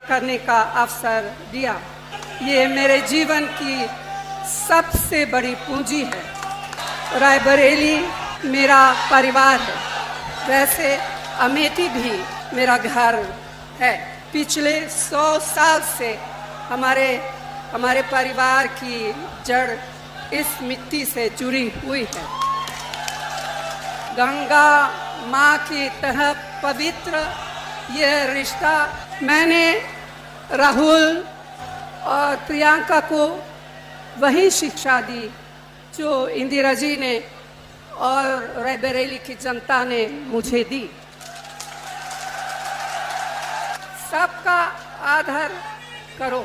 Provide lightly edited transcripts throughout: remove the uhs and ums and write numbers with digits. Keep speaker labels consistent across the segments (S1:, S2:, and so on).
S1: करने का अवसर दिया। ये मेरे जीवन की सबसे बड़ी पूंजी है। रायबरेली मेरा परिवार है, वैसे अमेठी भी मेरा घर है। पिछले 100 साल से हमारे परिवार की जड़ इस मिट्टी से जुड़ी हुई है। गंगा माँ की तरह पवित्र यह रिश्ता। मैंने राहुल और प्रियंका को वही शिक्षा दी जो इंदिरा जी ने और रायबरेली की जनता ने मुझे दी। सबका आदर करो,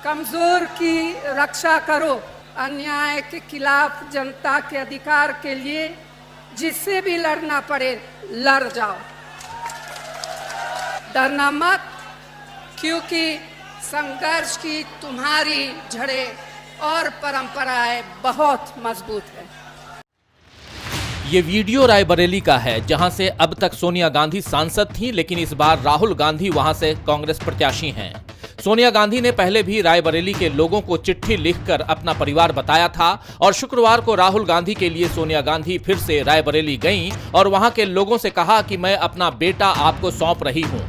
S1: कमजोर की रक्षा करो, अन्याय के खिलाफ जनता के अधिकार के लिए जिससे भी लड़ना पड़े लड़ जाओ। डरना मत, क्योंकि संघर्ष की तुम्हारी जड़ें और परंपराएं बहुत मजबूत है।
S2: ये वीडियो रायबरेली का है, जहां से अब तक सोनिया गांधी सांसद थीं, लेकिन इस बार राहुल गांधी वहां से कांग्रेस प्रत्याशी हैं। सोनिया गांधी ने पहले भी रायबरेली के लोगों को चिट्ठी लिखकर अपना परिवार बताया था और शुक्रवार को राहुल गांधी के लिए सोनिया गांधी फिर से रायबरेली गईं और वहां के लोगों से कहा कि मैं अपना बेटा आपको सौंप रही हूं।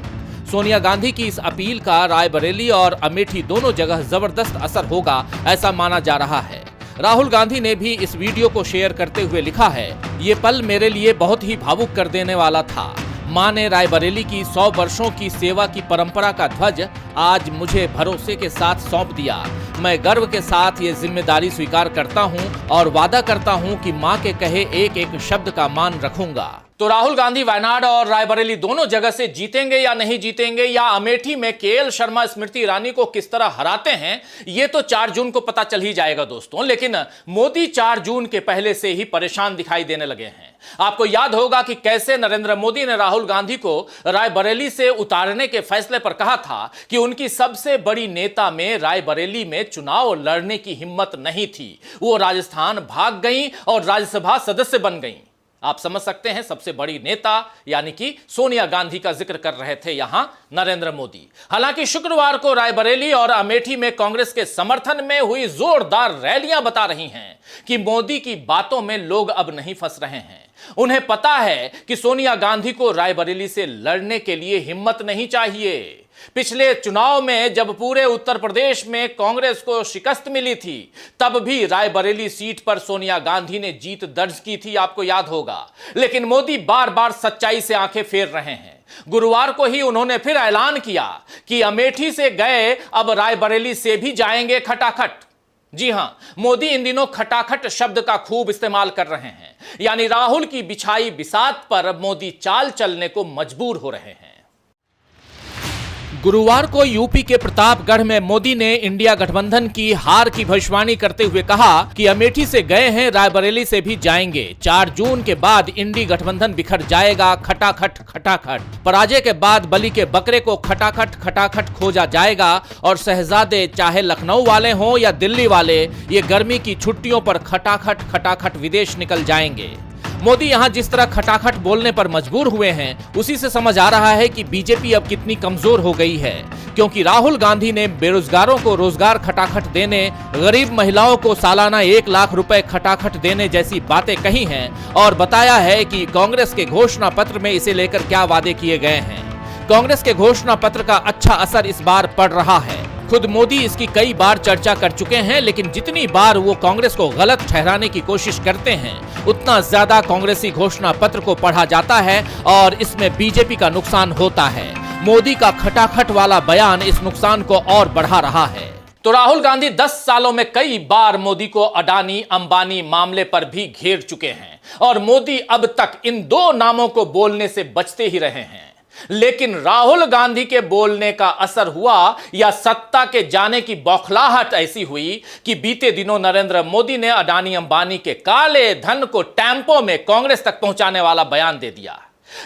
S2: सोनिया गांधी की इस अपील का रायबरेली और अमेठी दोनों जगह जबरदस्त असर होगा, ऐसा माना जा रहा है। राहुल गांधी ने भी इस वीडियो को शेयर करते हुए लिखा है, ये पल मेरे लिए बहुत ही भावुक कर देने वाला था। मां ने रायबरेली की 100 वर्षों की सेवा की परंपरा का ध्वज आज मुझे भरोसे के साथ सौंप दिया। मैं गर्व के साथ ये जिम्मेदारी स्वीकार करता हूं और वादा करता हूं कि मां के कहे एक एक शब्द का मान रखूंगा। तो राहुल गांधी वायनाड और रायबरेली दोनों जगह से जीतेंगे या नहीं जीतेंगे, या अमेठी में केएल शर्मा स्मृति ईरानी को किस तरह हराते हैं, ये तो 4 जून को पता चल ही जाएगा दोस्तों। लेकिन मोदी 4 जून के पहले से ही परेशान दिखाई देने लगे हैं। आपको याद होगा कि कैसे नरेंद्र मोदी ने राहुल गांधी को रायबरेली से उतारने के फैसले पर कहा था कि उनकी सबसे बड़ी नेता में रायबरेली में चुनाव लड़ने की हिम्मत नहीं थी। वो राजस्थान भाग गई और राज्यसभा सदस्य बन गई। आप समझ सकते हैं, सबसे बड़ी नेता यानी कि सोनिया गांधी का जिक्र कर रहे थे यहां नरेंद्र मोदी। हालांकि शुक्रवार को रायबरेली और अमेठी में कांग्रेस के समर्थन में हुई जोरदार रैलियां बता रही हैं कि मोदी की बातों में लोग अब नहीं फंस रहे हैं। उन्हें पता है कि सोनिया गांधी को रायबरेली से लड़ने के लिए हिम्मत नहीं चाहिए। पिछले चुनाव में जब पूरे उत्तर प्रदेश में कांग्रेस को शिकस्त मिली थी, तब भी रायबरेली सीट पर सोनिया गांधी ने जीत दर्ज की थी, आपको याद होगा। लेकिन मोदी बार बार सच्चाई से आंखें फेर रहे हैं। गुरुवार को ही उन्होंने फिर ऐलान किया कि अमेठी से गए अब रायबरेली से भी जाएंगे खटाखट। जी हां, मोदी इन दिनों खटाखट शब्द का खूब इस्तेमाल कर रहे हैं, यानी राहुल की बिछाई बिसात पर मोदी चाल चलने को मजबूर हो रहे हैं। गुरुवार को यूपी के प्रतापगढ़ में मोदी ने इंडिया गठबंधन की हार की भविष्यवाणी करते हुए कहा कि अमेठी से गए हैं, रायबरेली से भी जाएंगे। 4 जून के बाद इंडी गठबंधन बिखर जाएगा, खटाखट खटाखट। पराजय के बाद बलि के बकरे को खटाखट खटाखट खोजा जाएगा और शहजादे चाहे लखनऊ वाले हों या दिल्ली वाले, ये गर्मी की छुट्टियों पर खटाखट खटाखट विदेश निकल जाएंगे। मोदी यहां जिस तरह खटाखट बोलने पर मजबूर हुए हैं, उसी से समझ आ रहा है कि बीजेपी अब कितनी कमजोर हो गई है, क्योंकि राहुल गांधी ने बेरोजगारों को रोजगार खटाखट देने, गरीब महिलाओं को सालाना 1 लाख रुपए खटाखट देने जैसी बातें कही हैं और बताया है कि कांग्रेस के घोषणा पत्र में इसे लेकर क्या वादे किए गए हैं। कांग्रेस के घोषणा पत्र का अच्छा असर इस बार पड़ रहा है। खुद मोदी इसकी कई बार चर्चा कर चुके हैं, लेकिन जितनी बार वो कांग्रेस को गलत ठहराने की कोशिश करते हैं, उतना ज्यादा कांग्रेसी घोषणा पत्र को पढ़ा जाता है और इसमें बीजेपी का नुकसान होता है। मोदी का खटाखट वाला बयान इस नुकसान को और बढ़ा रहा है। तो राहुल गांधी 10 सालों में कई बार मोदी को अडानी अंबानी मामले पर भी घेर चुके हैं और मोदी अब तक इन 2 नामों को बोलने से बचते ही रहे हैं। लेकिन राहुल गांधी के बोलने का असर हुआ या सत्ता के जाने की बौखलाहट ऐसी हुई कि बीते दिनों नरेंद्र मोदी ने अडानी अंबानी के काले धन को टेम्पो में कांग्रेस तक पहुंचाने वाला बयान दे दिया।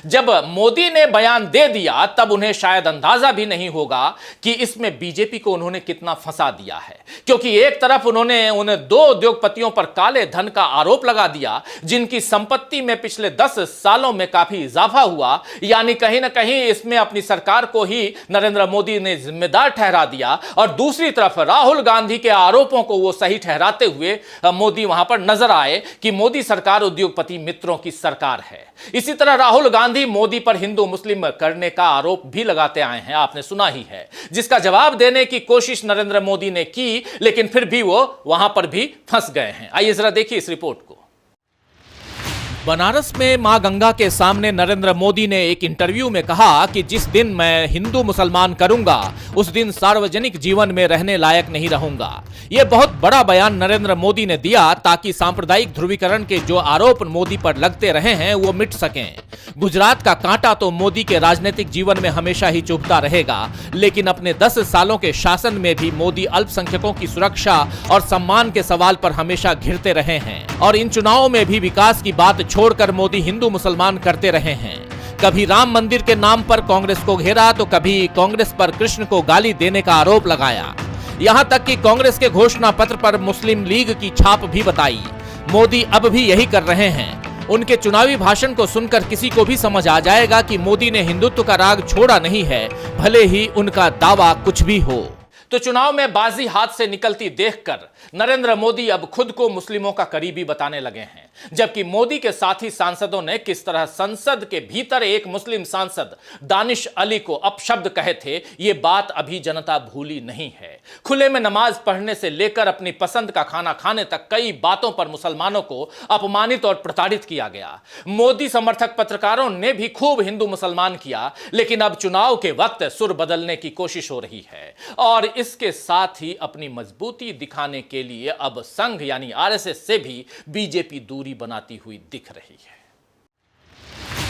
S2: जब मोदी ने बयान दे दिया तब उन्हें शायद अंदाजा भी नहीं होगा कि इसमें बीजेपी को उन्होंने कितना फंसा दिया है, क्योंकि एक तरफ उन्होंने उन 2 उद्योगपतियों पर काले धन का आरोप लगा दिया जिनकी संपत्ति में पिछले 10 सालों में काफी इजाफा हुआ, यानी कहीं ना कहीं इसमें अपनी सरकार को ही नरेंद्र मोदी ने जिम्मेदार ठहरा दिया, और दूसरी तरफ राहुल गांधी के आरोपों को वो सही ठहराते हुए मोदी वहां पर नजर आए कि मोदी सरकार उद्योगपति मित्रों की सरकार है। इसी तरह राहुल गांधी मोदी पर हिंदू मुस्लिम करने का आरोप भी लगाते आए हैं, आपने सुना ही है, जिसका जवाब देने की कोशिश नरेंद्र मोदी ने की, लेकिन फिर भी वो वहां पर भी फंस गए हैं। आइए जरा देखिए इस रिपोर्ट को। बनारस में मां गंगा के सामने नरेंद्र मोदी ने एक इंटरव्यू में कहा कि जिस दिन मैं हिंदू मुसलमान करूंगा उस दिन सार्वजनिक जीवन में रहने लायक नहीं रहूंगा। यह बहुत बड़ा बयान नरेंद्र मोदी ने दिया ताकि सांप्रदायिक ध्रुवीकरण के जो आरोप मोदी पर लगते रहे हैं वो मिट सकें। गुजरात का कांटा तो मोदी के राजनीतिक जीवन में हमेशा ही चुभता रहेगा, लेकिन अपने 10 सालों के शासन में भी मोदी अल्पसंख्यकों की सुरक्षा और सम्मान के सवाल पर हमेशा घिरते रहे हैं, और इन चुनावों में भी विकास की बात छोड़कर मोदी हिंदू मुसलमान करते रहे हैं। कभी राम मंदिर के नाम पर कांग्रेस को घेरा तो कभी कांग्रेस पर कृष्ण को गाली देने का आरोप लगाया, यहां तक कि कांग्रेस के घोषणा पत्र पर मुस्लिम लीग की छाप भी बताई। मोदी अब भी यही कर रहे हैं। उनके चुनावी भाषण को सुनकर किसी को भी समझ आ जाएगा कि मोदी ने हिंदुत्व का राग छोड़ा नहीं है, भले ही उनका दावा कुछ भी हो। तो चुनाव में बाजी हाथ से निकलती देखकर नरेंद्र मोदी अब खुद को मुस्लिमों का करीबी बताने लगे हैं, जबकि मोदी के साथी सांसदों ने किस तरह संसद के भीतर एक मुस्लिम सांसद दानिश अली को अपशब्द कहे थे, ये बात अभी जनता भूली नहीं है। खुले में नमाज पढ़ने से लेकर अपनी पसंद का खाना खाने तक कई बातों पर मुसलमानों को अपमानित और प्रताड़ित किया गया। मोदी समर्थक पत्रकारों ने भी खूब हिंदू मुसलमान किया, लेकिन अब चुनाव के वक्त सुर बदलने की कोशिश हो रही है, और इसके साथ ही अपनी मजबूती दिखाने के लिए अब संघ यानी आरएसएस से भी बीजेपी दूरी बनाती हुई दिख रही है।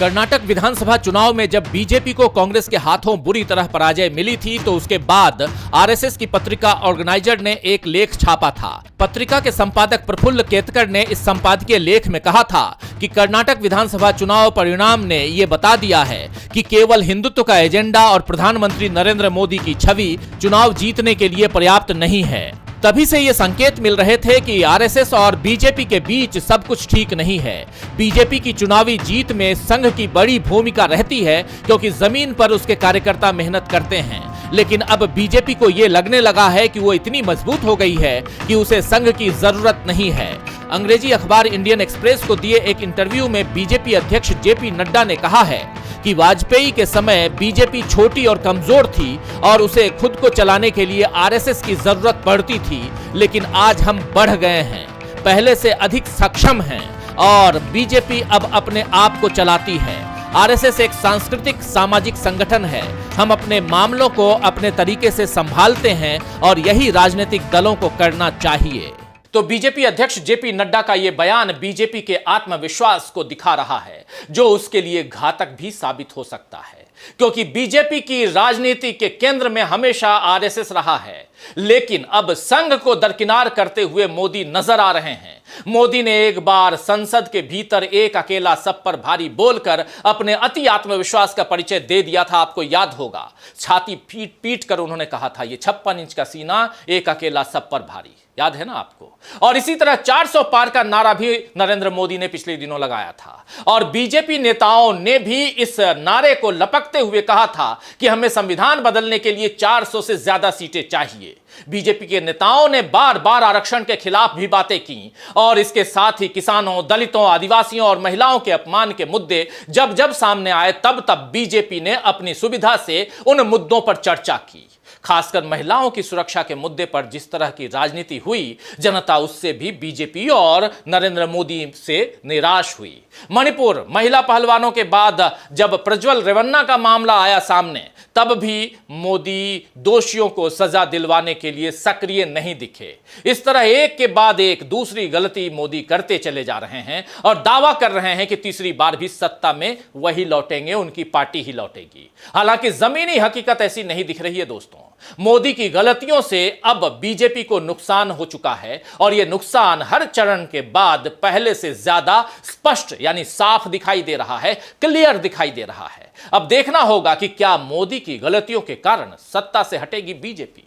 S2: कर्नाटक विधानसभा चुनाव में जब बीजेपी को कांग्रेस के हाथों बुरी तरह पराजय मिली थी तो उसके बाद आरएसएस की पत्रिका ऑर्गेनाइजर ने एक लेख छापा था। पत्रिका के संपादक प्रफुल्ल केतकर ने इस संपादकीय लेख में कहा था कि कर्नाटक विधानसभा चुनाव परिणाम ने यह बता दिया है कि केवल हिंदुत्व का एजेंडा और प्रधानमंत्री नरेंद्र मोदी की छवि चुनाव जीतने के लिए पर्याप्त नहीं है। तभी से ये संकेत मिल रहे थे कि आरएसएस और बीजेपी के बीच सब कुछ ठीक नहीं है। बीजेपी की चुनावी जीत में संघ की बड़ी भूमिका रहती है, क्योंकि जमीन पर उसके कार्यकर्ता मेहनत करते हैं, लेकिन अब बीजेपी को ये लगने लगा है कि वो इतनी मजबूत हो गई है कि उसे संघ की जरूरत नहीं है। अंग्रेजी अखबार इंडियन एक्सप्रेस को दिए एक इंटरव्यू में बीजेपी अध्यक्ष जेपी नड्डा ने कहा है कि वाजपेयी के समय बीजेपी छोटी और कमजोर थी और उसे खुद को चलाने के लिए आरएसएस की जरूरत पड़ती थी, लेकिन आज हम बढ़ गए हैं, पहले से अधिक सक्षम हैं और बीजेपी अब अपने आप को चलाती है। आरएसएस एक सांस्कृतिक सामाजिक संगठन है। हम अपने मामलों को अपने तरीके से संभालते हैं और यही राजनीतिक दलों को करना चाहिए। तो बीजेपी अध्यक्ष जेपी नड्डा का यह बयान बीजेपी के आत्मविश्वास को दिखा रहा है, जो उसके लिए घातक भी साबित हो सकता है, क्योंकि बीजेपी की राजनीति के केंद्र में हमेशा आरएसएस रहा है, लेकिन अब संघ को दरकिनार करते हुए मोदी नजर आ रहे हैं। मोदी ने एक बार संसद के भीतर एक अकेला सब पर भारी बोलकर अपने अति आत्मविश्वास का परिचय दे दिया था, आपको याद होगा। छाती पीट पीट कर उन्होंने कहा था, ये 56 इंच का सीना, एक अकेला सब पर भारी, याद है ना आपको। और इसी तरह 400 पार का नारा भी नरेंद्र मोदी ने पिछले दिनों लगाया था, और बीजेपी नेताओं ने भी इस नारे को लपकते हुए कहा था कि हमें संविधान बदलने के लिए 400 से ज्यादा सीटें चाहिए। बीजेपी के नेताओं ने बार बार आरक्षण के खिलाफ भी बातें की, और इसके साथ ही किसानों, दलितों, आदिवासियों और महिलाओं के अपमान के मुद्दे जब जब सामने आए तब तब बीजेपी ने अपनी सुविधा से उन मुद्दों पर चर्चा की। खासकर महिलाओं की सुरक्षा के मुद्दे पर जिस तरह की राजनीति हुई, जनता उससे भी बीजेपी और नरेंद्र मोदी से निराश हुई। मणिपुर महिला पहलवानों के बाद जब प्रज्वल रेवन्ना का मामला आया सामने, तब भी मोदी दोषियों को सजा दिलवाने के लिए सक्रिय नहीं दिखे। इस तरह एक के बाद एक दूसरी गलती मोदी करते चले जा रहे हैं और दावा कर रहे हैं कि तीसरी बार भी सत्ता में वही लौटेंगे, उनकी पार्टी ही लौटेगी। हालांकि जमीनी हकीकत ऐसी नहीं दिख रही है दोस्तों। मोदी की गलतियों से अब बीजेपी को नुकसान हो चुका है और यह नुकसान हर चरण के बाद पहले से ज्यादा स्पष्ट यानी साफ दिखाई दे रहा है, क्लियर दिखाई दे रहा है। अब देखना होगा कि क्या मोदी की गलतियों के कारण सत्ता से हटेगी बीजेपी।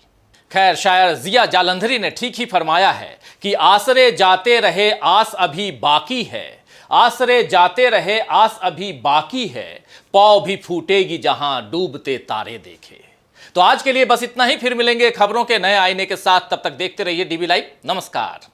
S2: खैर, शायर जिया जालंधरी ने ठीक ही फरमाया है कि आसरे जाते रहे आस अभी बाकी है, आसरे जाते रहे आस अभी बाकी है, पौ भी फूटेगी जहां डूबते तारे देखे। तो आज के लिए बस इतना ही, फिर मिलेंगे खबरों के नए आईने के साथ। तब तक देखते रहिए डीवी लाइव। नमस्कार।